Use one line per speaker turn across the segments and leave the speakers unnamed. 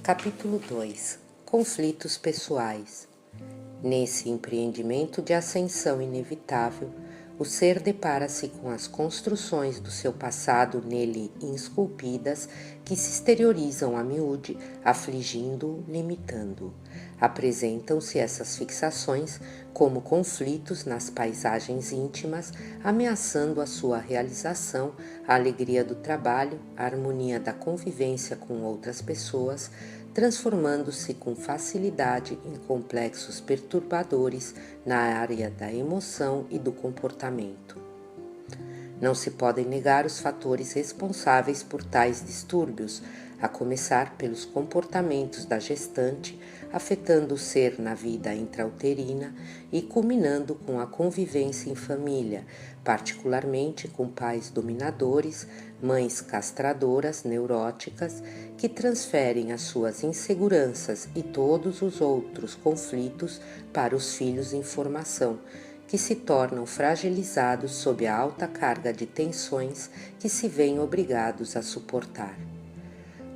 Capítulo 2. Conflitos pessoais. Nesse empreendimento de ascensão inevitável, o ser depara-se com as construções do seu passado nele esculpidas que se exteriorizam a miúde, afligindo-o, limitando-o. Apresentam-se essas fixações como conflitos nas paisagens íntimas, ameaçando a sua realização, a alegria do trabalho, a harmonia da convivência com outras pessoas, transformando-se com facilidade em complexos perturbadores na área da emoção e do comportamento. Não se podem negar os fatores responsáveis por tais distúrbios, a começar pelos comportamentos da gestante, afetando o ser na vida intrauterina e culminando com a convivência em família, particularmente com pais dominadores, mães castradoras, neuróticas, que transferem as suas inseguranças e todos os outros conflitos para os filhos em formação, que se tornam fragilizados sob a alta carga de tensões que se veem obrigados a suportar.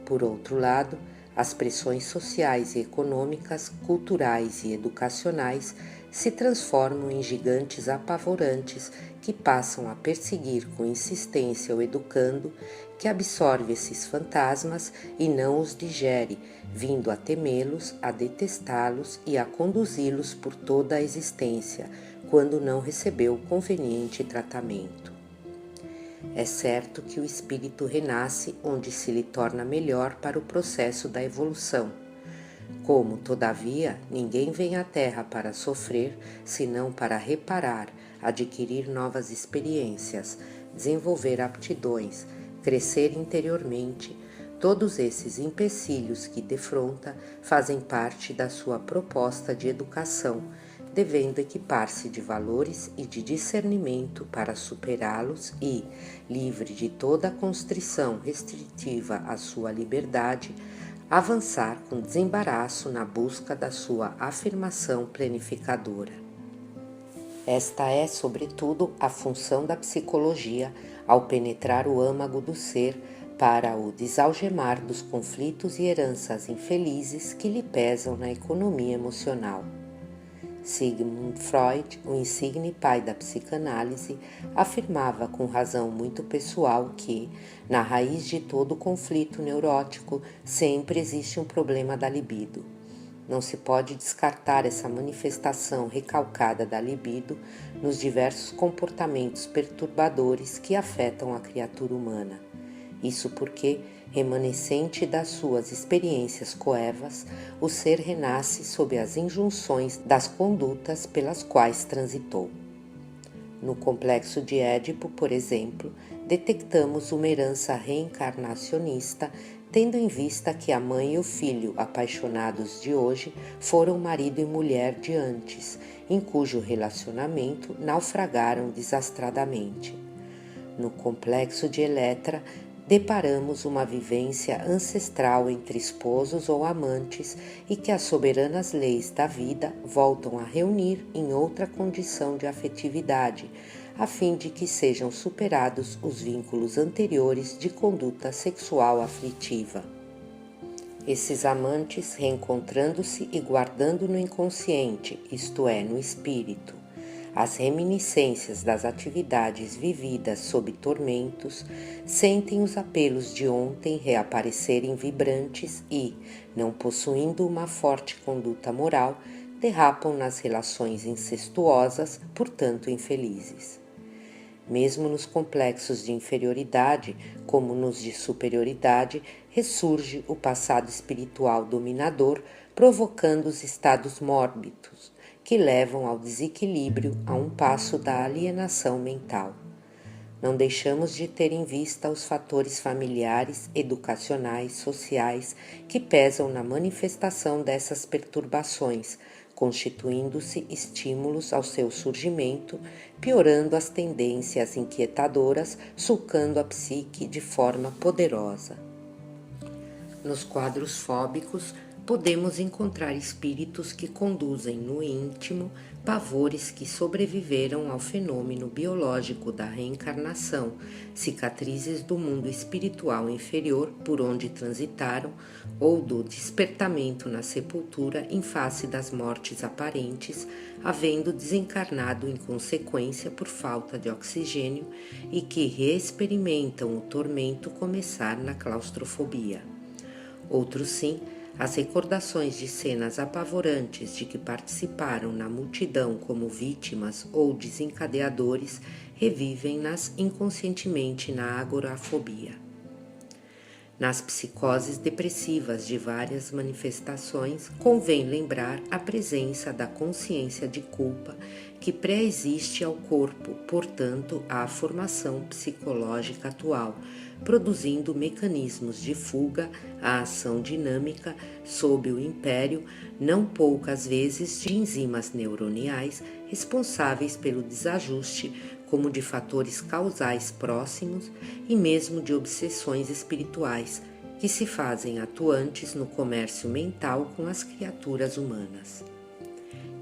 Por outro lado, as pressões sociais e econômicas, culturais e educacionais se transformam em gigantes apavorantes que passam a perseguir com insistência o educando, que absorve esses fantasmas e não os digere, vindo a temê-los, a detestá-los e a conduzi-los por toda a existência, quando não recebeu o conveniente tratamento. É certo que o espírito renasce onde se lhe torna melhor para o processo da evolução. Como, todavia, ninguém vem à Terra para sofrer, senão para reparar, adquirir novas experiências, desenvolver aptidões, crescer interiormente, todos esses empecilhos que defronta fazem parte da sua proposta de educação, devendo equipar-se de valores e de discernimento para superá-los e, livre de toda constrição restritiva à sua liberdade, avançar com desembaraço na busca da sua afirmação planificadora. Esta é, sobretudo, a função da psicologia ao penetrar o âmago do ser para o desalgemar dos conflitos e heranças infelizes que lhe pesam na economia emocional. Sigmund Freud, o insigne pai da psicanálise, afirmava com razão muito pessoal que, na raiz de todo conflito neurótico, sempre existe um problema da libido. Não se pode descartar essa manifestação recalcada da libido nos diversos comportamentos perturbadores que afetam a criatura humana. Isso porque, remanescente das suas experiências coevas, o ser renasce sob as injunções das condutas pelas quais transitou. No complexo de Édipo, por exemplo, detectamos uma herança reencarnacionista, tendo em vista que a mãe e o filho apaixonados de hoje foram marido e mulher de antes, em cujo relacionamento naufragaram desastradamente. No complexo de Eletra, deparamos uma vivência ancestral entre esposos ou amantes e que as soberanas leis da vida voltam a reunir em outra condição de afetividade, a fim de que sejam superados os vínculos anteriores de conduta sexual aflitiva. Esses amantes, reencontrando-se e guardando no inconsciente, isto é, no espírito, as reminiscências das atividades vividas sob tormentos, sentem os apelos de ontem reaparecerem vibrantes e, não possuindo uma forte conduta moral, derrapam nas relações incestuosas, portanto infelizes. Mesmo nos complexos de inferioridade, como nos de superioridade, ressurge o passado espiritual dominador, provocando os estados mórbidos, que levam ao desequilíbrio a um passo da alienação mental. Não deixamos de ter em vista os fatores familiares, educacionais, sociais que pesam na manifestação dessas perturbações, constituindo-se estímulos ao seu surgimento, piorando as tendências inquietadoras, sulcando a psique de forma poderosa. Nos quadros fóbicos, podemos encontrar espíritos que conduzem no íntimo pavores que sobreviveram ao fenômeno biológico da reencarnação, cicatrizes do mundo espiritual inferior por onde transitaram, ou do despertamento na sepultura em face das mortes aparentes, havendo desencarnado em consequência por falta de oxigênio e que reexperimentam o tormento começar na claustrofobia. Outros sim, as recordações de cenas apavorantes de que participaram na multidão como vítimas ou desencadeadores revivem-nas inconscientemente na agorafobia. Nas psicoses depressivas de várias manifestações, convém lembrar a presença da consciência de culpa que pré-existe ao corpo, portanto, à formação psicológica atual, produzindo mecanismos de fuga à ação dinâmica sob o império, não poucas vezes, de enzimas neuroniais responsáveis pelo desajuste, como de fatores causais próximos e mesmo de obsessões espirituais, que se fazem atuantes no comércio mental com as criaturas humanas.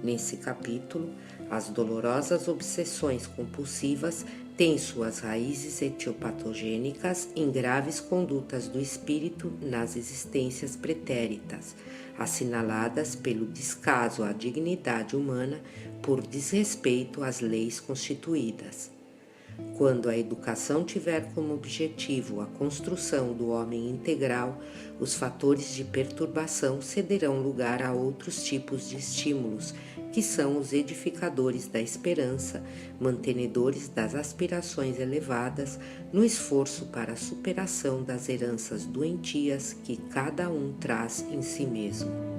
Nesse capítulo, as dolorosas obsessões compulsivas têm suas raízes etiopatogênicas em graves condutas do espírito nas existências pretéritas, assinaladas pelo descaso à dignidade humana por desrespeito às leis constituídas. Quando a educação tiver como objetivo a construção do homem integral, os fatores de perturbação cederão lugar a outros tipos de estímulos, que são os edificadores da esperança, mantenedores das aspirações elevadas, no esforço para a superação das heranças doentias que cada um traz em si mesmo.